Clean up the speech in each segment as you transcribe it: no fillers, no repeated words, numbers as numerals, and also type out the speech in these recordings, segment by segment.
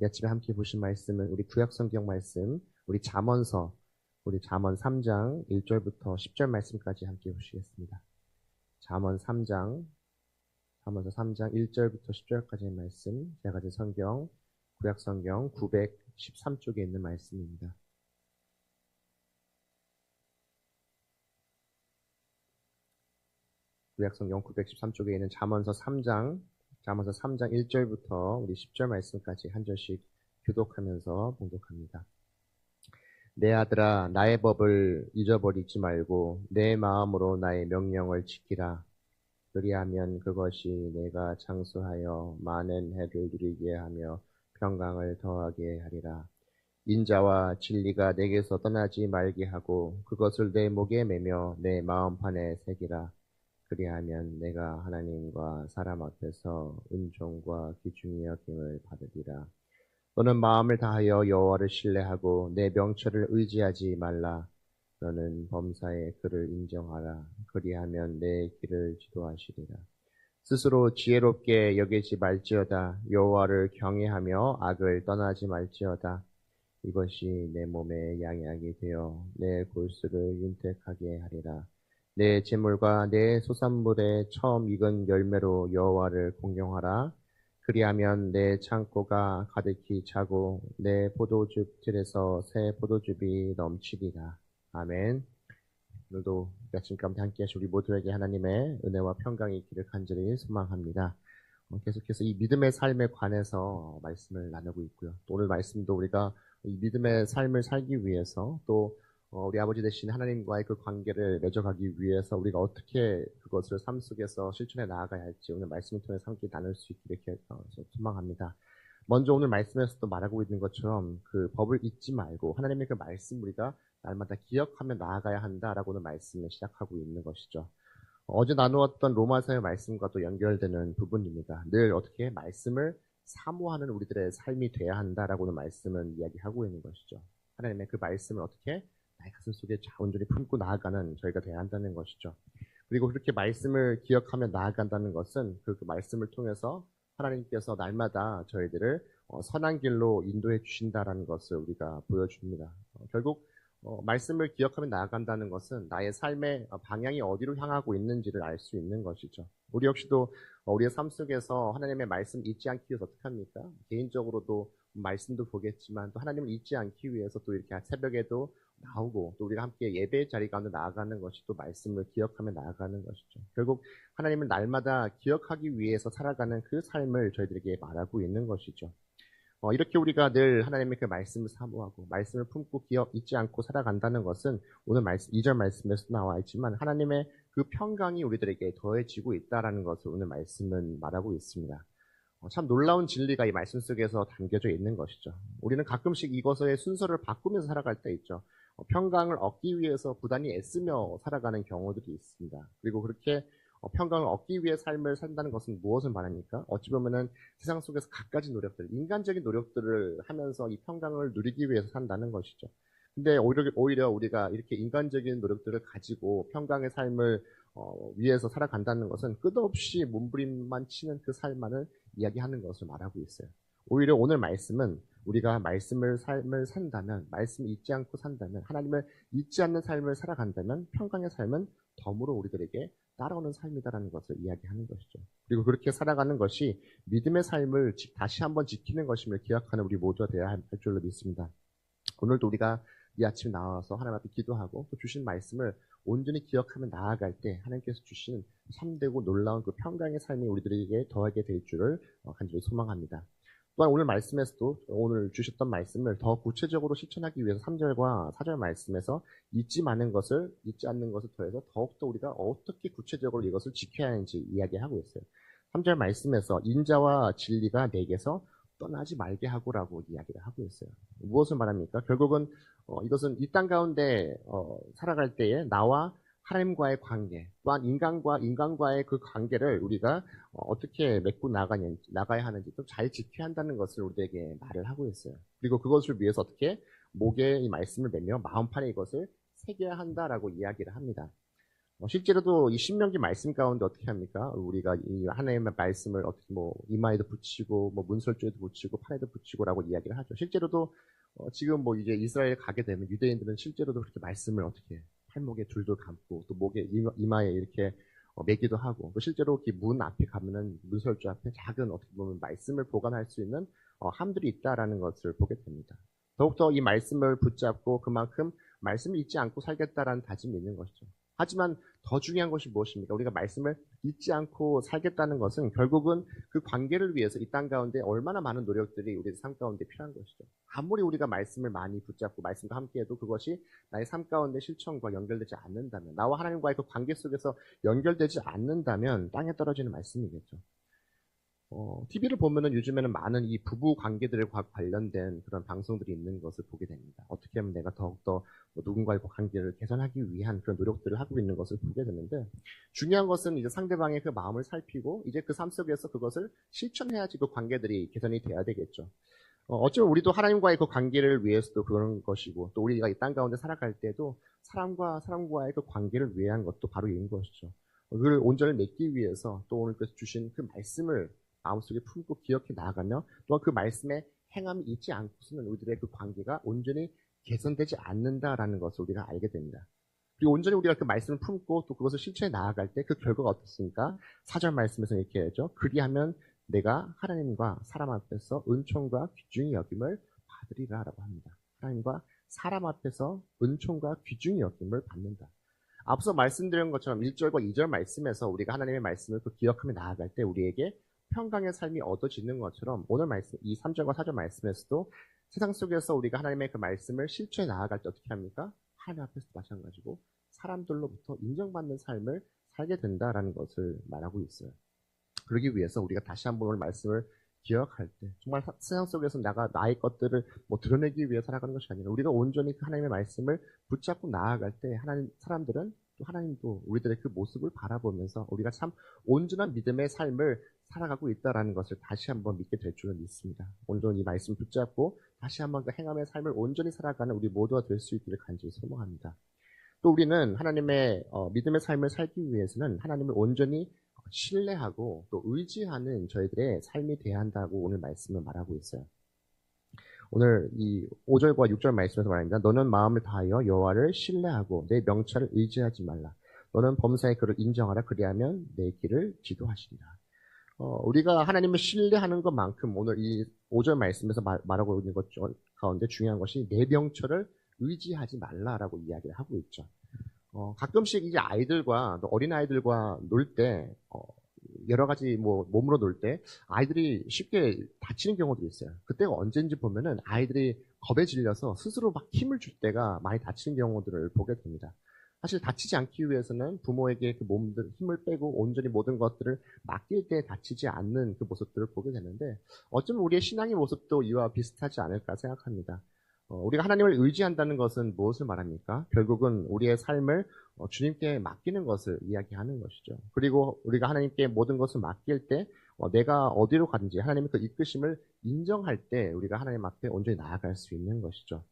이 아침에 함께 보신 말씀은 우리 구약성경 말씀, 우리 잠언 3장 1절부터 10절 말씀까지 함께 보시겠습니다. 잠언서 3장 1절부터 10절까지의 말씀, 제가 가진 성경, 구약성경 913쪽에 있는 말씀입니다. 구약성경 913쪽에 있는 잠언서 3장 1절부터 우리 10절 말씀까지 한 절씩 교독하면서 봉독합니다. 내 아들아, 나의 법을 잊어버리지 말고 내 마음으로 나의 명령을 지키라. 그리하면 그것이 내가 장수하여 많은 해를 누리게 하며 평강을 더하게 하리라. 인자와 진리가 내게서 떠나지 말게 하고 그것을 내 목에 매며 내 마음판에 새기라. 그리하면 내가 하나님과 사람 앞에서 은총과 귀중히 여김을 받으리라. 너는 마음을 다하여 여호와를 신뢰하고 내 명철을 의지하지 말라. 너는 범사에 그를 인정하라. 그리하면 내 길을 지도하시리라. 스스로 지혜롭게 여기지 말지어다. 여호와를 경외하며 악을 떠나지 말지어다. 이것이 내 몸에 양약이 되어 내 골수를 윤택하게 하리라. 내 재물과 내 소산물의 처음 익은 열매로 여호와를 공경하라. 그리하면 내 창고가 가득히 차고 내 포도즙 틀에서 새 포도즙이 넘치리라. 아멘. 오늘도 아침 가운데 함께 하신 우리 모두에게 하나님의 은혜와 평강이 있기를 간절히 소망합니다. 계속해서 이 믿음의 삶에 관해서 말씀을 나누고 있고요. 또 오늘 말씀도 우리가 이 믿음의 삶을 살기 위해서 또 우리 아버지 되신 하나님과의 그 관계를 맺어가기 위해서 우리가 어떻게 그것을 삶 속에서 실천해 나아가야 할지 오늘 말씀을 통해서 함께 나눌 수 있기를 소망합니다. 먼저 오늘 말씀에서도 말하고 있는 것처럼 그 법을 잊지 말고 하나님의 그 말씀 우리가 날마다 기억하며 나아가야 한다라고 오늘 말씀을 시작하고 있는 것이죠. 어제 나누었던 로마서의 말씀과 또 연결되는 부분입니다. 늘 어떻게 말씀을 사모하는 우리들의 삶이 돼야 한다라고 오늘 말씀은 이야기하고 있는 것이죠. 하나님의 그 말씀을 어떻게 나의 가슴 속에 온전히 품고 나아가는 저희가 돼야 한다는 것이죠. 그리고 그렇게 말씀을 기억하며 나아간다는 것은 그 말씀을 통해서 하나님께서 날마다 저희들을 선한 길로 인도해 주신다라는 것을 우리가 보여줍니다. 결국 말씀을 기억하며 나아간다는 것은 나의 삶의 방향이 어디로 향하고 있는지를 알 수 있는 것이죠. 우리 역시도 우리의 삶 속에서 하나님의 말씀 잊지 않기 위해서 어떻게 합니까? 개인적으로도 말씀도 보겠지만 또 하나님을 잊지 않기 위해서 또 이렇게 새벽에도 나오고 또 우리가 함께 예배의 자리 가운데 나아가는 것이 또 말씀을 기억하며 나아가는 것이죠. 결국 하나님을 날마다 기억하기 위해서 살아가는 그 삶을 저희들에게 말하고 있는 것이죠. 이렇게 우리가 늘 하나님의 그 말씀을 사모하고 말씀을 품고 잊지 않고 살아간다는 것은 오늘 말씀 2절 말씀에서 나와 있지만 하나님의 그 평강이 우리들에게 더해지고 있다라는 것을 오늘 말씀은 말하고 있습니다. 참 놀라운 진리가 이 말씀 속에서 담겨져 있는 것이죠. 우리는 가끔씩 이것의 순서를 바꾸면서 살아갈 때 있죠. 평강을 얻기 위해서 부단히 애쓰며 살아가는 경우들이 있습니다. 그리고 그렇게 평강을 얻기 위해 삶을 산다는 것은 무엇을 말합니까? 어찌 보면은 세상 속에서 갖가지 노력들, 인간적인 노력들을 하면서 이 평강을 누리기 위해서 산다는 것이죠. 근데 오히려 우리가 이렇게 인간적인 노력들을 가지고 평강의 삶을 위해서 살아간다는 것은 끝없이 몸부림만 치는 그 삶만을 이야기하는 것을 말하고 있어요. 오히려 오늘 말씀은 우리가 삶을 산다면, 말씀을 잊지 않고 산다면, 하나님을 잊지 않는 삶을 살아간다면 평강의 삶은 덤으로 우리들에게 따라오는 삶이다라는 것을 이야기하는 것이죠. 그리고 그렇게 살아가는 것이 믿음의 삶을 다시 한번 지키는 것임을 기억하는 우리 모두가 되어야 할 줄로 믿습니다. 오늘도 우리가 이 아침에 나와서 하나님 앞에 기도하고 또 주신 말씀을 온전히 기억하며 나아갈 때 하나님께서 주시는 참되고 놀라운 그 평강의 삶이 우리들에게 더하게 될 줄을 간절히 소망합니다. 또한 오늘 말씀에서도 오늘 주셨던 말씀을 더 구체적으로 실천하기 위해서 3절과 4절 말씀에서 잊지 않는 것을 더해서 더욱더 우리가 어떻게 구체적으로 이것을 지켜야 하는지 이야기하고 있어요. 3절 말씀에서 인자와 진리가 내게서 떠나지 말게 하고라고 이야기를 하고 있어요. 무엇을 말합니까? 결국은 이것은 이 땅 가운데 살아갈 때에 나와 하나님과의 관계, 또한 인간과의 그 관계를 우리가 어떻게 맺고 나가야 하는지 좀 잘 지켜야 한다는 것을 우리에게 말을 하고 있어요. 그리고 그것을 위해서 어떻게 목에 이 말씀을 매며 마음판에 이것을 새겨야 한다라고 이야기를 합니다. 실제로도 이 신명기 말씀 가운데 어떻게 합니까? 우리가 이 하나님의 말씀을 어떻게 이마에도 붙이고 문설주에도 붙이고 팔에도 붙이고라고 이야기를 하죠. 실제로도 지금 이제 이스라엘 가게 되면 유대인들은 실제로도 그렇게 말씀을 어떻게 팔목에 둘둘 감고 또 목에 이마에 이렇게 매기도 하고 또 실제로 이렇게 문 앞에 가면은 문설주 앞에 작은 어떻게 보면 말씀을 보관할 수 있는 함들이 있다라는 것을 보게 됩니다. 더욱더 이 말씀을 붙잡고 그만큼 말씀을 잊지 않고 살겠다라는 다짐이 있는 것이죠. 하지만 더 중요한 것이 무엇입니까? 우리가 말씀을 잊지 않고 살겠다는 것은 결국은 그 관계를 위해서 이 땅 가운데 얼마나 많은 노력들이 우리 삶 가운데 필요한 것이죠. 아무리 우리가 말씀을 많이 붙잡고 말씀과 함께해도 그것이 나의 삶 가운데 실천과 연결되지 않는다면, 나와 하나님과의 그 관계 속에서 연결되지 않는다면 땅에 떨어지는 말씀이겠죠. TV를 보면은 요즘에는 많은 이 부부 관계들과 관련된 그런 방송들이 있는 것을 보게 됩니다. 어떻게 하면 내가 더욱더 누군가의 관계를 개선하기 위한 그런 노력들을 하고 있는 것을 보게 되는데, 중요한 것은 이제 상대방의 그 마음을 살피고 이제 그 삶 속에서 그것을 실천해야지 그 관계들이 개선이 돼야 되겠죠. 어쩌면 우리도 하나님과의 그 관계를 위해서도 그런 것이고, 또 우리가 이 땅 가운데 살아갈 때도 사람과 사람과의 그 관계를 위한 것도 바로 이런 것이죠. 그걸 온전히 맺기 위해서 또 오늘께서 주신 그 말씀을 마음속에 품고 기억해 나아가며 또한 그 말씀에 행함이 있지 않고서는 우리들의 그 관계가 온전히 개선되지 않는다라는 것을 우리가 알게 됩니다. 그리고 온전히 우리가 그 말씀을 품고 또 그것을 실천해 나아갈 때 그 결과가 어떻습니까? 4절 말씀에서 이렇게 하죠. 그리하면 내가 하나님과 사람 앞에서 은총과 귀중히 여김을 받으리라 라고 합니다. 하나님과 사람 앞에서 은총과 귀중히 여김을 받는다. 앞서 말씀드린 것처럼 1절과 2절 말씀에서 우리가 하나님의 말씀을 그 기억하며 나아갈 때 우리에게 평강의 삶이 얻어지는 것처럼 오늘 말씀, 이 3절과 4절 말씀에서도 세상 속에서 우리가 하나님의 그 말씀을 실천해 나아갈 때 어떻게 합니까? 하나님 앞에서도 마찬가지고 사람들로부터 인정받는 삶을 살게 된다라는 것을 말하고 있어요. 그러기 위해서 우리가 다시 한번 오늘 말씀을 기억할 때 정말 세상 속에서 나의 것들을 드러내기 위해 살아가는 것이 아니라 우리가 온전히 하나님의 말씀을 붙잡고 나아갈 때 사람들은 또 하나님도 우리들의 그 모습을 바라보면서 우리가 참 온전한 믿음의 삶을 살아가고 있다는 것을 다시 한번 믿게 될 줄은 믿습니다. 온전히 이 말씀 붙잡고 다시 한번 그 행함의 삶을 온전히 살아가는 우리 모두가 될 수 있기를 간절히 소망합니다. 또 우리는 하나님의 믿음의 삶을 살기 위해서는 하나님을 온전히 신뢰하고 또 의지하는 저희들의 삶이 돼야 한다고 오늘 말씀을 말하고 있어요. 오늘 이 5절과 6절 말씀에서 말합니다. 너는 마음을 다하여 여호와를 신뢰하고 내 명철을 의지하지 말라. 너는 범사의 그를 인정하라. 그리하면 내 길을 지도하시리라. 우리가 하나님을 신뢰하는 것만큼 오늘 이 5절 말씀에서 말하고 있는 것 가운데 중요한 것이 내 명철을 의지하지 말라라고 이야기를 하고 있죠. 가끔씩 이제 아이들과 또 어린아이들과 놀 때, 여러 가지 몸으로 놀 때 아이들이 쉽게 다치는 경우도 있어요. 그때가 언제인지 보면은 아이들이 겁에 질려서 스스로 막 힘을 줄 때가 많이 다치는 경우들을 보게 됩니다. 사실 다치지 않기 위해서는 부모에게 그 몸들 힘을 빼고 온전히 모든 것들을 맡길 때 다치지 않는 그 모습들을 보게 되는데 어쩌면 우리의 신앙의 모습도 이와 비슷하지 않을까 생각합니다. 우리가 하나님을 의지한다는 것은 무엇을 말합니까? 결국은 우리의 삶을 주님께 맡기는 것을 이야기하는 것이죠. 그리고 우리가 하나님께 모든 것을 맡길 때 내가 어디로 가든지 하나님의 그 이끄심을 인정할 때 우리가 하나님 앞에 온전히 나아갈 수 있는 것이죠.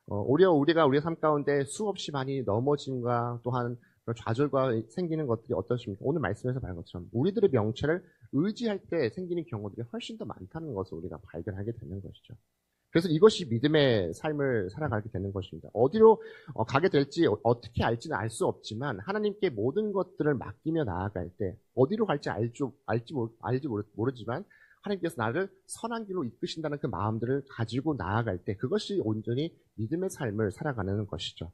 오히려 우리가 우리의 삶 가운데 수없이 많이 넘어짐과 또한 좌절과 생기는 것들이 어떠십니까? 오늘 말씀에서 말한 것처럼 우리들의 명철을 의지할 때 생기는 경우들이 훨씬 더 많다는 것을 우리가 발견하게 되는 것이죠. 그래서 이것이 믿음의 삶을 살아가게 되는 것입니다. 어디로 가게 될지 어떻게 알지는 알 수 없지만 하나님께 모든 것들을 맡기며 나아갈 때 어디로 갈지 알지 모르지만 하나님께서 나를 선한 길로 이끄신다는 그 마음들을 가지고 나아갈 때 그것이 온전히 믿음의 삶을 살아가는 것이죠.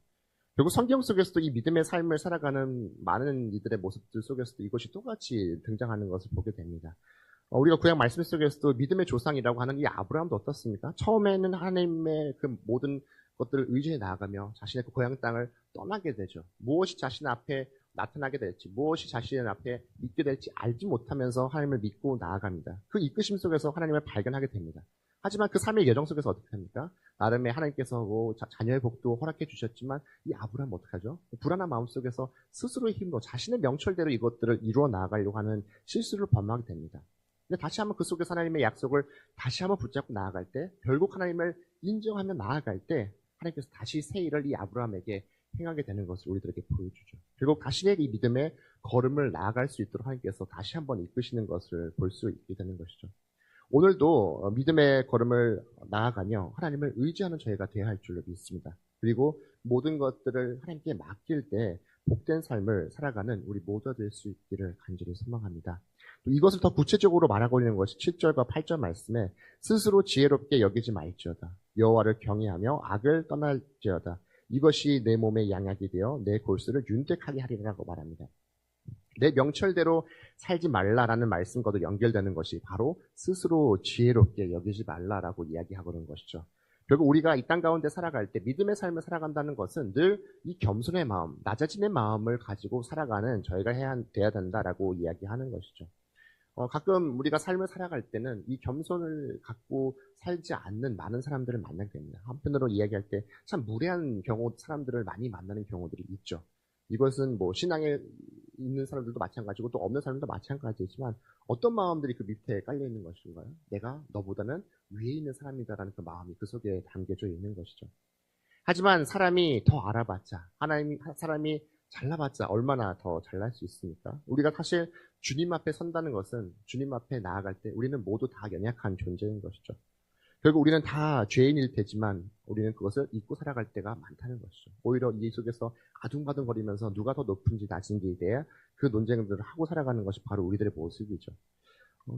결국 성경 속에서도 이 믿음의 삶을 살아가는 많은 이들의 모습들 속에서도 이것이 똑같이 등장하는 것을 보게 됩니다. 우리가 구약 말씀 속에서도 믿음의 조상이라고 하는 이 아브라함도 어떻습니까? 처음에는 하나님의 그 모든 것들을 의지해 나아가며 자신의 그 고향 땅을 떠나게 되죠. 무엇이 자신 앞에 나타나게 될지, 무엇이 자신 앞에 있게 될지 알지 못하면서 하나님을 믿고 나아갑니다. 그 이끄심 속에서 하나님을 발견하게 됩니다. 하지만 그 삶의 예정 속에서 어떻게 합니까? 나름의 하나님께서 자녀의 복도 허락해 주셨지만 이 아브라함은 어떡하죠? 불안한 마음 속에서 스스로의 힘으로 자신의 명철대로 이것들을 이루어 나아가려고 하는 실수를 범하게 됩니다. 근데 다시 한번 그 속에서 하나님의 약속을 다시 한번 붙잡고 나아갈 때 결국 하나님을 인정하며 나아갈 때 하나님께서 다시 새 일을 이 아브라함에게 행하게 되는 것을 우리들에게 보여주죠. 결국 자신의 이 믿음의 걸음을 나아갈 수 있도록 하나님께서 다시 한번 이끄시는 것을 볼 수 있게 되는 것이죠. 오늘도 믿음의 걸음을 나아가며 하나님을 의지하는 저희가 되어야 할 줄로 믿습니다. 그리고 모든 것들을 하나님께 맡길 때 복된 삶을 살아가는 우리 모두가 될 수 있기를 간절히 소망합니다. 또 이것을 더 구체적으로 말하고 있는 것이 7절과 8절 말씀에 스스로 지혜롭게 여기지 말지어다. 여호와를 경외하며 악을 떠날지어다. 이것이 내 몸의 양약이 되어 내 골수를 윤택하게 하리라고 말합니다. 내 명철대로 살지 말라라는 말씀과도 연결되는 것이 바로 스스로 지혜롭게 여기지 말라라고 이야기하고는 것이죠. 결국 우리가 이 땅 가운데 살아갈 때 믿음의 삶을 살아간다는 것은 늘 이 겸손의 마음, 낮아짐의 마음을 가지고 살아가는 저희가 돼야 된다라고 이야기하는 것이죠. 가끔 우리가 삶을 살아갈 때는 이 겸손을 갖고 살지 않는 많은 사람들을 만나게 됩니다. 한편으로 이야기할 때 참 무례한 사람들을 많이 만나는 경우들이 있죠. 이것은 뭐 신앙에 있는 사람들도 마찬가지고 또 없는 사람들도 마찬가지지만 어떤 마음들이 그 밑에 깔려 있는 것인가요? 내가 너보다는 위에 있는 사람이다라는 그 마음이 그 속에 담겨져 있는 것이죠. 하지만 사람이 더 알아봤자, 사람이 잘나봤자 얼마나 더 잘날 수 있습니까? 우리가 사실 주님 앞에 선다는 것은 주님 앞에 나아갈 때 우리는 모두 다 연약한 존재인 것이죠. 결국 우리는 다 죄인일 테지만 우리는 그것을 잊고 살아갈 때가 많다는 것이죠. 오히려 이 속에서 아둥바둥거리면서 누가 더 높은지 낮은지에 대해 그 논쟁들을 하고 살아가는 것이 바로 우리들의 모습이죠.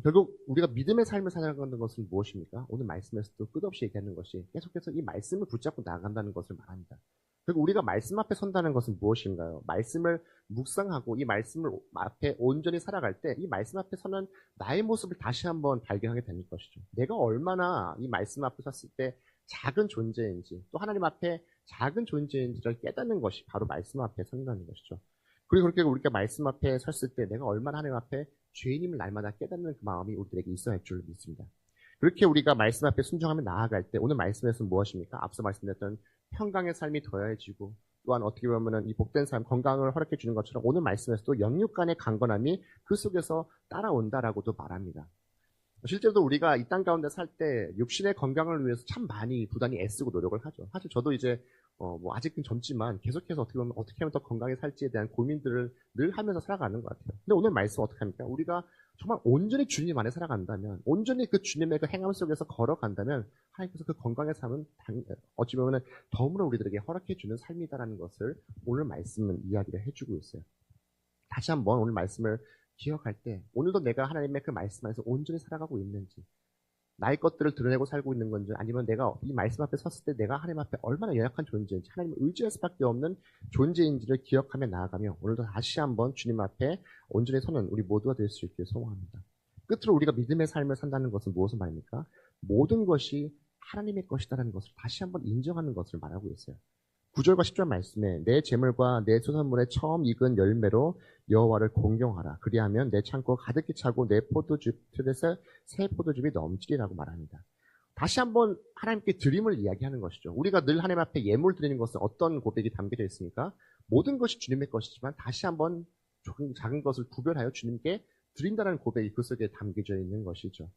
결국 우리가 믿음의 삶을 살아가는 것은 무엇입니까? 오늘 말씀에서도 끝없이 얘기하는 것이 계속해서 이 말씀을 붙잡고 나아간다는 것을 말합니다. 결국 우리가 말씀 앞에 선다는 것은 무엇인가요? 말씀을 묵상하고 이 말씀을 앞에 온전히 살아갈 때 이 말씀 앞에 서는 나의 모습을 다시 한번 발견하게 되는 것이죠. 내가 얼마나 이 말씀 앞에 섰을 때 작은 존재인지 또 하나님 앞에 작은 존재인지를 깨닫는 것이 바로 말씀 앞에 선다는 것이죠. 그리고 그렇게 우리가 말씀 앞에 섰을 때 내가 얼마나 하나님 앞에 죄인임을 날마다 깨닫는 그 마음이 우리들에게 있어야 할 줄 믿습니다. 그렇게 우리가 말씀 앞에 순종하며 나아갈 때 오늘 말씀에서는 무엇입니까? 앞서 말씀드렸던 평강의 삶이 더해지고 또한 어떻게 보면 이 복된 삶, 건강을 허락해 주는 것처럼 오늘 말씀에서도 영육 간의 강건함이 그 속에서 따라온다라고도 말합니다. 실제로 우리가 이 땅 가운데 살 때 육신의 건강을 위해서 참 많이 부단히 애쓰고 노력을 하죠. 사실 저도 이제 뭐 아직은 젊지만 계속해서 어떻게 하면 더 건강하게 살지에 대한 고민들을 늘 하면서 살아가는 것 같아요. 근데 오늘 말씀 어떻게 합니까? 우리가 정말 온전히 주님 안에 살아간다면, 온전히 그 주님의 그 행함 속에서 걸어간다면 하나님께서 그 건강의 삶은 어찌 보면 더불어 우리들에게 허락해 주는 삶이다라는 것을 오늘 말씀은 이야기를 해주고 있어요. 다시 한번 오늘 말씀을 기억할 때 오늘도 내가 하나님의 그 말씀 안에서 온전히 살아가고 있는지, 나의 것들을 드러내고 살고 있는 건지, 아니면 내가 이 말씀 앞에 섰을 때 내가 하나님 앞에 얼마나 연약한 존재인지, 하나님을 의지할 수밖에 없는 존재인지를 기억하며 나아가며 오늘도 다시 한번 주님 앞에 온전히 서는 우리 모두가 될 수 있기를 소망합니다. 끝으로 우리가 믿음의 삶을 산다는 것은 무엇을 말입니까? 모든 것이 하나님의 것이다라는 것을 다시 한번 인정하는 것을 말하고 있어요. 9절과 10절 말씀에 내 재물과 내 소산물의 처음 익은 열매로 여호와를 공경하라. 그리하면 내 창고가 가득히 차고 내 포도즙 틀에서 새 포도즙이 넘치리라고 말합니다. 다시 한번 하나님께 드림을 이야기하는 것이죠. 우리가 늘 하나님 앞에 예물 드리는 것은 어떤 고백이 담겨져 있습니까? 모든 것이 주님의 것이지만 다시 한번 조금 작은 것을 구별하여 주님께 드린다는 고백이 그 속에 담겨져 있는 것이죠.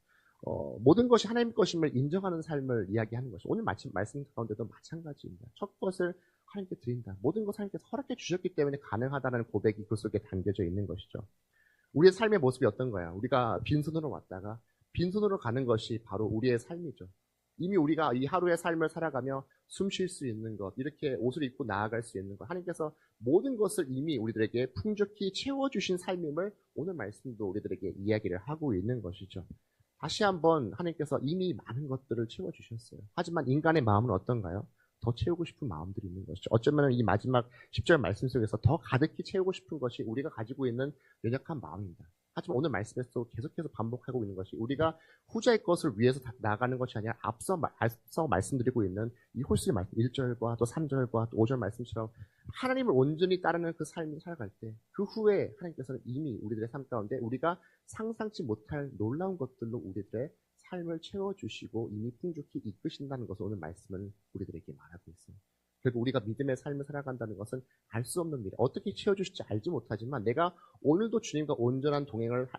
모든 것이 하나님 것임을 인정하는 삶을 이야기하는 것이 오늘 말씀 가운데도 마찬가지입니다. 첫 것을 하나님께 드린다. 모든 것을 하나님께서 허락해 주셨기 때문에 가능하다는 고백이 그 속에 담겨져 있는 것이죠. 우리의 삶의 모습이 어떤 거야? 우리가 빈손으로 왔다가 빈손으로 가는 것이 바로 우리의 삶이죠. 이미 우리가 이 하루의 삶을 살아가며 숨 쉴 수 있는 것, 이렇게 옷을 입고 나아갈 수 있는 것, 하나님께서 모든 것을 이미 우리들에게 풍족히 채워주신 삶임을 오늘 말씀도 우리들에게 이야기를 하고 있는 것이죠. 다시 한번 하나님께서 이미 많은 것들을 채워주셨어요. 하지만 인간의 마음은 어떤가요? 더 채우고 싶은 마음들이 있는 것이죠. 어쩌면 이 마지막 10절 말씀 속에서 더 가득히 채우고 싶은 것이 우리가 가지고 있는 연약한 마음입니다. 하지만 오늘 말씀에서 계속해서 반복하고 있는 것이 우리가 후자의 것을 위해서 나아가는 것이 아니라 앞서 말씀드리고 있는 이 홀수의 말씀 1절과 또 3절과 또 5절 말씀처럼 하나님을 온전히 따르는 그 삶을 살아갈 때 그 후에 하나님께서는 이미 우리들의 삶 가운데 우리가 상상치 못할 놀라운 것들로 우리들의 삶을 채워주시고 이미 풍족히 이끄신다는 것을 오늘 말씀은 우리들에게 말하고 있습니다. 결국 우리가 믿음의 삶을 살아간다는 것은 알 수 없는 미래, 어떻게 채워주실지 알지 못하지만 내가 오늘도 주님과 온전한 동행을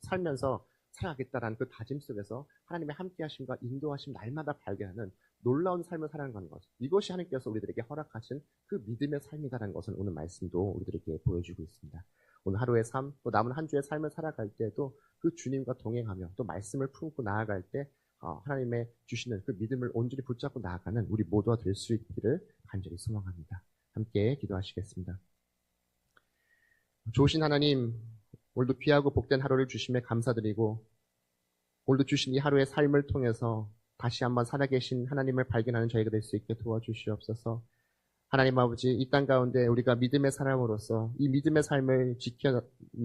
살면서 살아가겠다라는 그 다짐 속에서 하나님의 함께하심과 인도하심 날마다 발견하는 놀라운 삶을 살아가는 것. 이것이 하나님께서 우리들에게 허락하신 그 믿음의 삶이다라는 것을 오늘 말씀도 우리들에게 보여주고 있습니다. 오늘 하루의 삶, 또 남은 한 주의 삶을 살아갈 때도 그 주님과 동행하며 또 말씀을 품고 나아갈 때 하나님의 주시는 그 믿음을 온전히 붙잡고 나아가는 우리 모두가 될 수 있기를 간절히 소망합니다. 함께 기도하시겠습니다. 좋으신 하나님, 오늘도 귀하고 복된 하루를 주심에 감사드리고 오늘도 주신 이 하루의 삶을 통해서 다시 한번 살아계신 하나님을 발견하는 저희가 될 수 있게 도와주시옵소서. 하나님 아버지, 이 땅 가운데 우리가 믿음의 사람으로서 이 믿음의 삶을 지켜며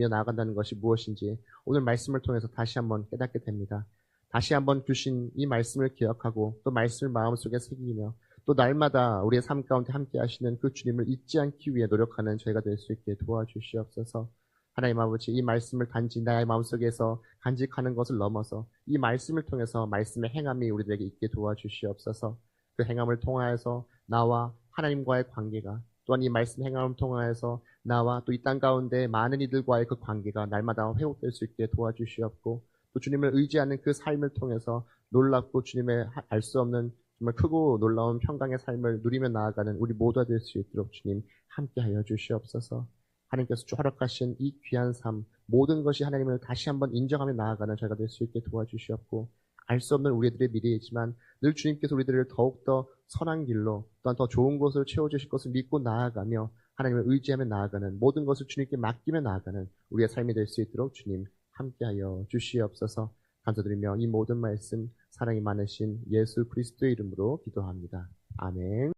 나아간다는 것이 무엇인지 오늘 말씀을 통해서 다시 한번 깨닫게 됩니다. 다시 한번 주신 이 말씀을 기억하고 또 말씀을 마음속에 새기며 또 날마다 우리의 삶 가운데 함께 하시는 그 주님을 잊지 않기 위해 노력하는 저희가 될 수 있게 도와주시옵소서. 하나님 아버지, 이 말씀을 단지 나의 마음속에서 간직하는 것을 넘어서 이 말씀을 통해서 말씀의 행함이 우리들에게 있게 도와주시옵소서. 그 행함을 통하여서 나와 하나님과의 관계가, 또한 이 말씀 행함을 통하여서 나와 또 이 땅 가운데 많은 이들과의 그 관계가 날마다 회복될 수 있게 도와주시옵고, 또 주님을 의지하는 그 삶을 통해서 놀랍고 주님의 알 수 없는 정말 크고 놀라운 평강의 삶을 누리며 나아가는 우리 모두가 될 수 있도록 주님 함께하여 주시옵소서. 하나님께서 허락하신 이 귀한 삶, 모든 것이 하나님을 다시 한번 인정하며 나아가는 저희가 될 수 있게 도와주시옵고, 알 수 없는 우리들의 미래이지만 늘 주님께서 우리들을 더욱더 선한 길로 또한 더 좋은 것을 채워주실 것을 믿고 나아가며 하나님을 의지하며 나아가는 모든 것을 주님께 맡기며 나아가는 우리의 삶이 될 수 있도록 주님 함께하여 주시옵소서. 감사드리며 이 모든 말씀 사랑이 많으신 예수 그리스도의 이름으로 기도합니다. 아멘.